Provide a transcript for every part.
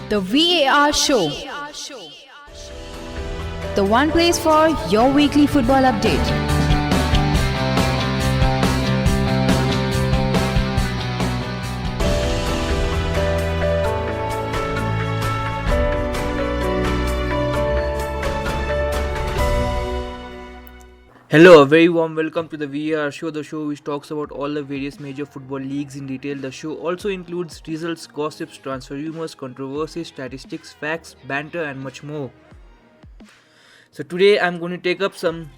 The VAR Show. The one place for your weekly football update. Hello, a very warm welcome to the VAR show, the show which talks about all the various major football leagues in detail. The show also includes results, gossips, transfer rumors, controversies, statistics, facts, banter, and much more. So today I'm going to take up some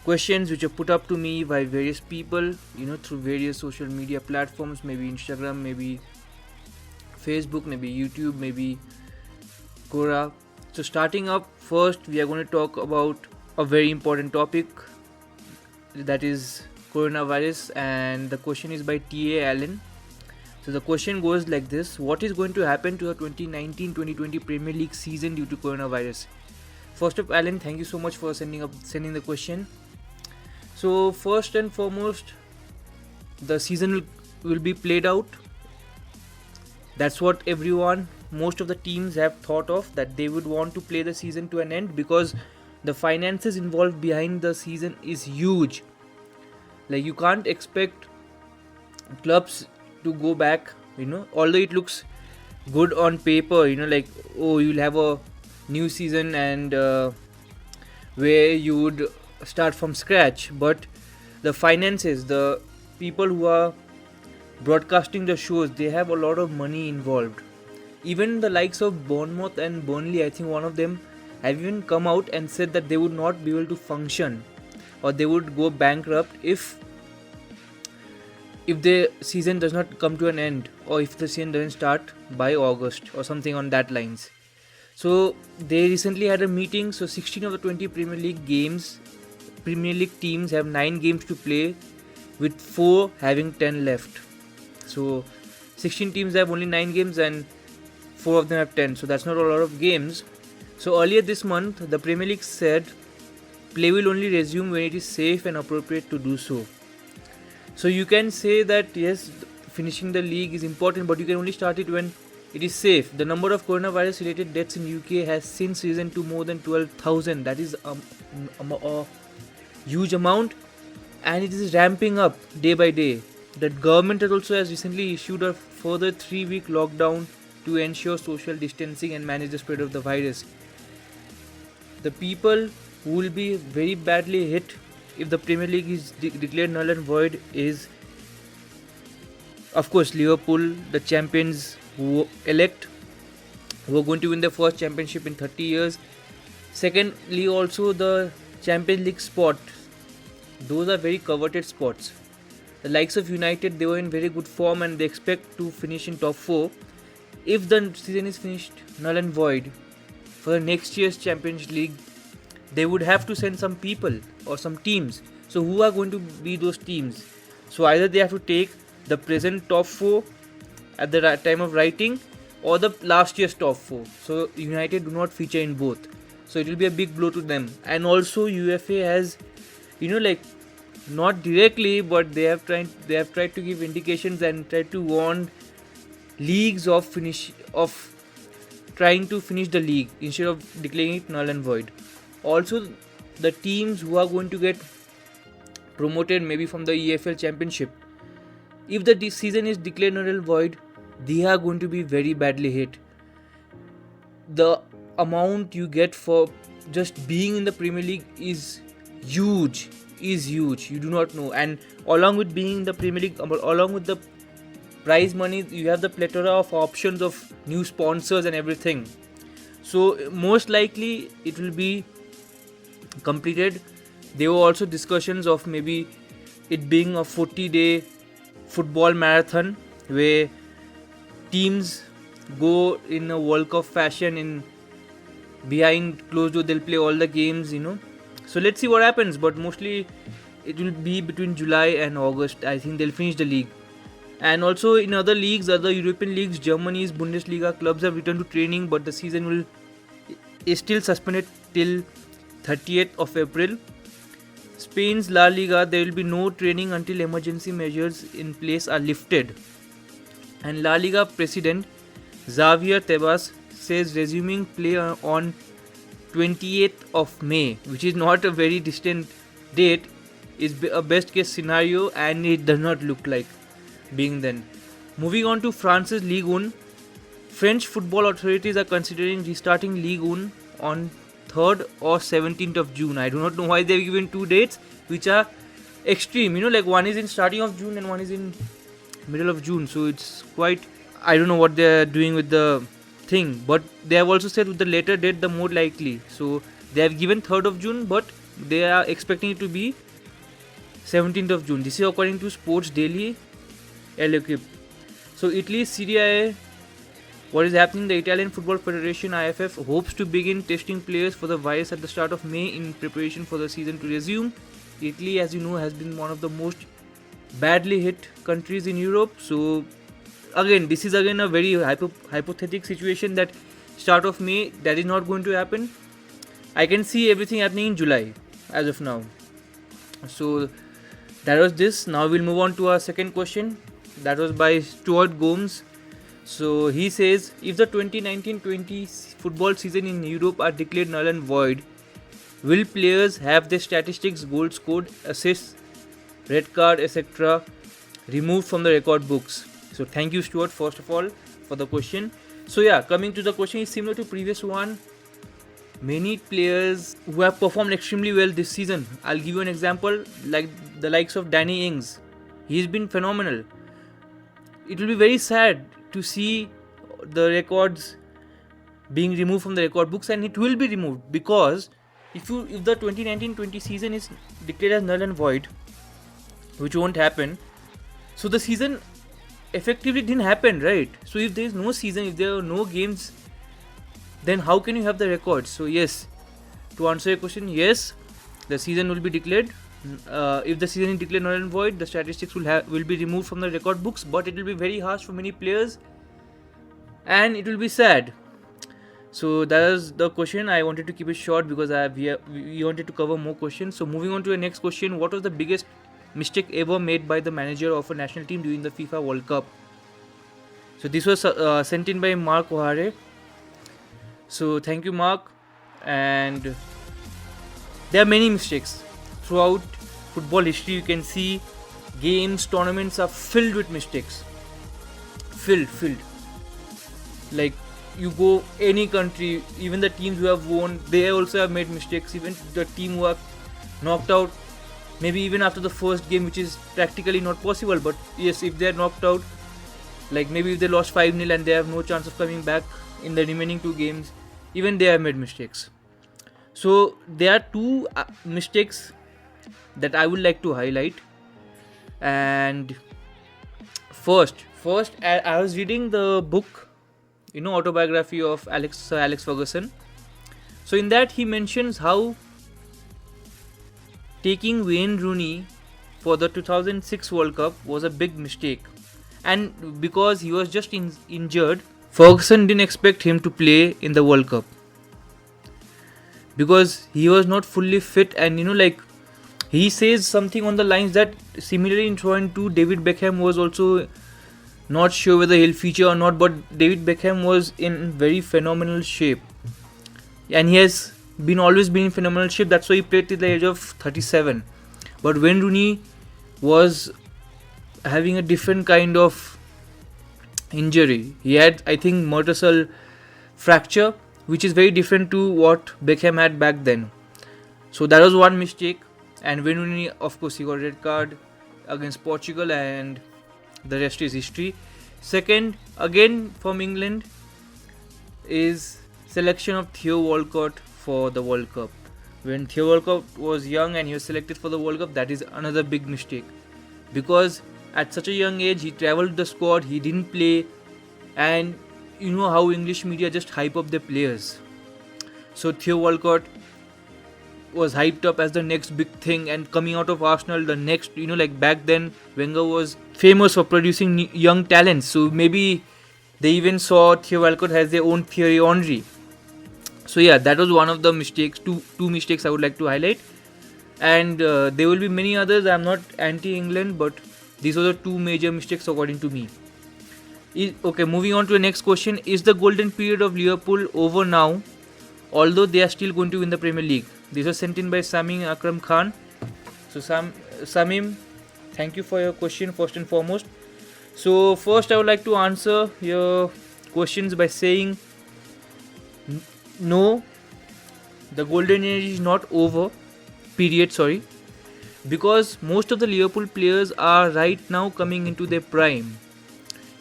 questions which are put up to me by various people, through various social media platforms, maybe Instagram, maybe Facebook, maybe YouTube, maybe Quora. So starting up, first we are going to talk about a very important topic, that is coronavirus, and the question is by T.A. Allen. So the question goes like this: what is going to happen to the 2019-2020 Premier League season due to coronavirus? First up, Allen, thank you so much for sending the question. So first and foremost, the season will be played out. That's what most of the teams have thought of, that they would want to play the season to an end, because the finances involved behind the season is huge. Like, you can't expect clubs to go back, although it looks good on paper, you'll have a new season and where you would start from scratch. But the finances, the people who are broadcasting the shows, they have a lot of money involved. Even the likes of Bournemouth and Burnley, I think one of them have even come out and said that they would not be able to function, or they would go bankrupt if the season does not come to an end, or if the season doesn't start by August or something on that lines. So they recently had a meeting. So 16 of the 20 Premier League teams have 9 games to play, with 4 having 10 left. So 16 teams have only 9 games and 4 of them have 10, so that's not a lot of games. So earlier this month, the Premier League said play will only resume when it is safe and appropriate to do so. So you can say that yes, finishing the league is important, but you can only start it when it is safe. The number of coronavirus related deaths in UK has since risen to more than 12,000. That is a huge amount, and it is ramping up day by day. The government has recently issued a further 3-week lockdown to ensure social distancing and manage the spread of the virus. The people who will be very badly hit if the Premier League is declared null and void is, of course, Liverpool, the champions who are going to win their first championship in 30 years. Secondly, also the Champions League spot. Those are very coveted spots. The likes of United, they were in very good form and they expect to finish in top 4. If the season is finished null and void for the next year's Champions League, they would have to send some people or some teams. So who are going to be those teams? So either they have to take the present top 4 at the time of writing, or the last year's top 4. So United do not feature in both. So it will be a big blow to them. And also UEFA has, not directly, but they have tried to give indications and tried to warn leagues of trying to finish the league instead of declaring it null and void. Also, the teams who are going to get promoted maybe from the EFL Championship, if the season is declared null and void, they are going to be very badly hit. The amount you get for just being in the Premier League is huge. You do not know. And along with being in the Premier League, along with the prize money, you have the plethora of options of new sponsors and everything. So most likely it will be completed. There were also discussions of maybe it being a 40-day football marathon where teams go in a World Cup fashion, in behind closed door they'll play all the games, So let's see what happens, but mostly it will be between July and August. I think they'll finish the league. And also in other leagues, other European leagues, Germany's Bundesliga clubs have returned to training, but the season is still suspended till 30th of April. Spain's La Liga, there will be no training until emergency measures in place are lifted. And La Liga president Xavier Tebas says resuming play on 28th of May, which is not a very distant date, is a best case scenario, and it does not look like being then. Moving on to France's Ligue 1, French football authorities are considering restarting Ligue 1 on 3rd or 17th of June. I do not know why they've given two dates which are extreme. Like one is in starting of June and one is in middle of June. So it's quite, I don't know what they're doing with the thing. But they have also said with the later date, the more likely. So they have given 3rd of June, but they are expecting it to be 17th of June. This is according to Sports Daily L'Equipe. So Italy's Serie A, what is happening? The Italian Football Federation IFF hopes to begin testing players for the virus at the start of May in preparation for the season to resume. Italy, as you know, has been one of the most badly hit countries in Europe. So again, this is again a very hypothetical situation that start of May, that is not going to happen. I can see everything happening in July as of now. So that was this. Now we'll move on to our second question. That was by Stuart Gomes. So he says, if the 2019-20 football season in Europe are declared null and void, will players have their statistics, goals scored, assists, red card, etc. removed from the record books? So thank you, Stuart, first of all, for the question. So yeah, coming to the question is similar to previous one. Many players who have performed extremely well this season. I'll give you an example, like the likes of Danny Ings. He's been phenomenal. It will be very sad to see the records being removed from the record books, and it will be removed because if the 2019-20 season is declared as null and void, which won't happen, so the season effectively didn't happen, right? So if there is no season, if there are no games, then how can you have the records? So yes, to answer your question, yes, the season will be declared. If the season is declared null and void, the statistics will be removed from the record books, but it will be very harsh for many players and it will be sad. So that is the question. I wanted to keep it short because we wanted to cover more questions. So moving on to the next question, what was the biggest mistake ever made by the manager of a national team during the FIFA World Cup? So this was sent in by Mark O'Hare. So thank you, Mark. And there are many mistakes throughout football history. You can see games, tournaments are filled with mistakes. Filled. Like you go any country, even the teams who have won, they also have made mistakes. Even the team who are knocked out, maybe even after the first game, which is practically not possible. But yes, if they are knocked out, like maybe if they lost 5-0 and they have no chance of coming back in the remaining two games, even they have made mistakes. So there are two mistakes that I would like to highlight. And first I was reading the book, autobiography of Sir Alex Ferguson. So in that he mentions how taking Wayne Rooney for the 2006 World Cup was a big mistake, and because he was just injured, Ferguson didn't expect him to play in the World Cup because he was not fully fit. And he says something on the lines that similarly in Toronto 2, David Beckham was also not sure whether he'll feature or not, but David Beckham was in very phenomenal shape, and he has always been in phenomenal shape. That's why he played till the age of 37. But Wayne Rooney was having a different kind of injury. He had, I think, metatarsal fracture, which is very different to what Beckham had back then. So that was one mistake. And Wayne Rooney, of course, he got a red card against Portugal, and the rest is history. Second, again from England, is selection of Theo Walcott for the World Cup. When Theo Walcott was young and he was selected for the World Cup, that is another big mistake, because at such a young age he travelled the squad, he didn't play, and you know how English media just hype up their players. So Theo Walcott was hyped up as the next big thing, and coming out of Arsenal, the next, back then Wenger was famous for producing young talents, so maybe they even saw Theo Walcott as their own Thierry Henry. So yeah, that was one of the mistakes, two mistakes I would like to highlight. And there will be many others. I am not anti-England, but these are the two major mistakes according to me. Okay, moving on to the next question. Is the golden period of Liverpool over now, although they are still going to win the Premier League? This was sent in by Samim Akram Khan. So Samim, thank you for your question first and foremost. So first I would like to answer your questions by saying no, the golden age is not over. Period, sorry. Because most of the Liverpool players are right now coming into their prime.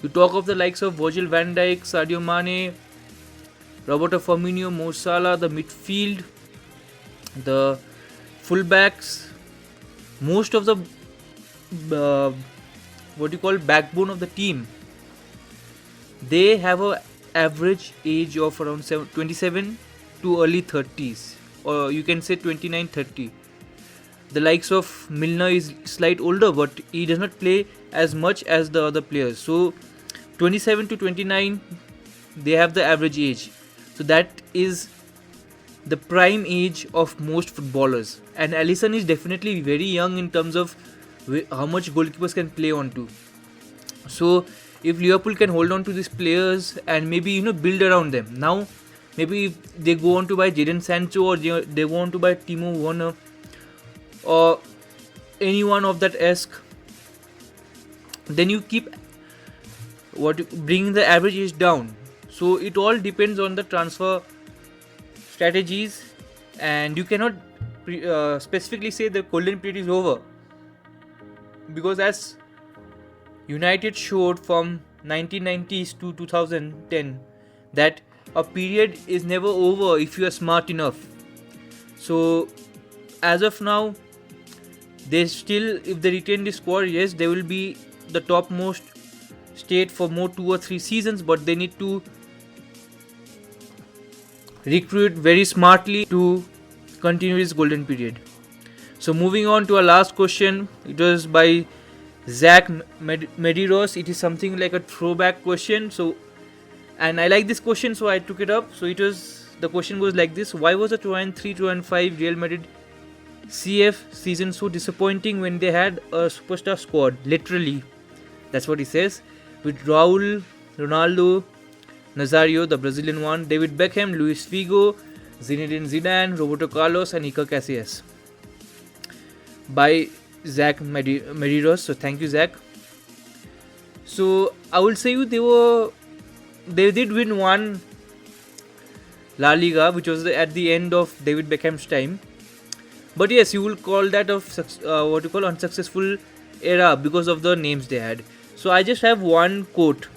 You talk of the likes of Virgil van Dijk, Sadio Mane, Roberto Firmino, Mo Salah, the midfield, the fullbacks, most of the backbone of the team, they have a average age of around 27 to early 30s, or you can say 29-30. The likes of Milner is slight older, but he does not play as much as the other players. So 27 to 29, they have the average age. So that is the prime age of most footballers. And Alisson is definitely very young in terms of how much goalkeepers can play onto. So if Liverpool can hold on to these players and maybe build around them. Now maybe if they go on to buy Jadon Sancho, or they go on to buy Timo Werner, or anyone of that esque, then you keep bringing the average age down. So it all depends on the transfer strategies, and you cannot specifically say the golden period is over, because as United showed from 1990s to 2010 that a period is never over if you are smart enough. So as of now, they still, if they retain this squad, yes, they will be the topmost state for more 2 or 3 seasons, but they need to recruit very smartly to continue this golden period. So moving on to our last question, it was by Zach Medeiros. It is something like a throwback question. So, and I like this question, so I took it up. So the question goes like this: why was the 2003-2005 Real Madrid CF season so disappointing when they had a superstar squad? Literally, that's what he says. With Raul, Ronaldo, Nazario, the Brazilian one, David Beckham, Luis Figo, Zinedine Zidane, Roberto Carlos, and Iker Casillas. By Zach Medeiros. So thank you, Zach. So I will say they did win one La Liga, which was at the end of David Beckham's time. But yes, you will call that unsuccessful era because of the names they had. So I just have one quote.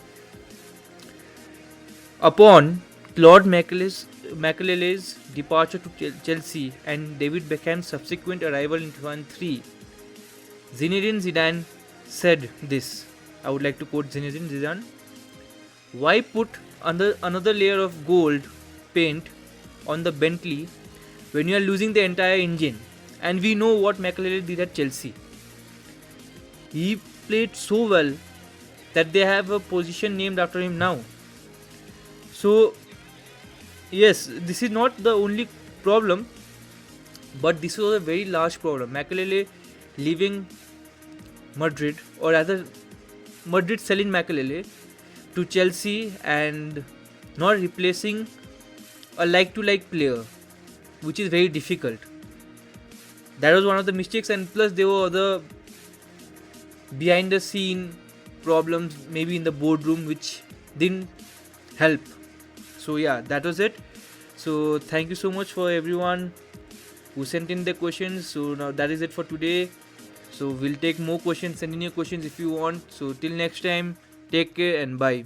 Upon Claude Makelele's departure to Chelsea and David Beckham's subsequent arrival in 2003, Zinedine Zidane said this. I would like to quote Zinedine Zidane. Why put another layer of gold paint on the Bentley when you are losing the entire engine? And we know what Makelele did at Chelsea. He played so well that they have a position named after him now. So yes, this is not the only problem, but this was a very large problem. Makelele leaving Madrid, or rather Madrid selling Makelele to Chelsea and not replacing a like-to-like player, which is very difficult. That was one of the mistakes, and plus there were other behind the scene problems, maybe in the boardroom, which didn't help. So yeah, that was it. So thank you so much for everyone who sent in the questions. So now that is it for today. So we'll take more questions. Send in your questions if you want. So till next time, take care and bye.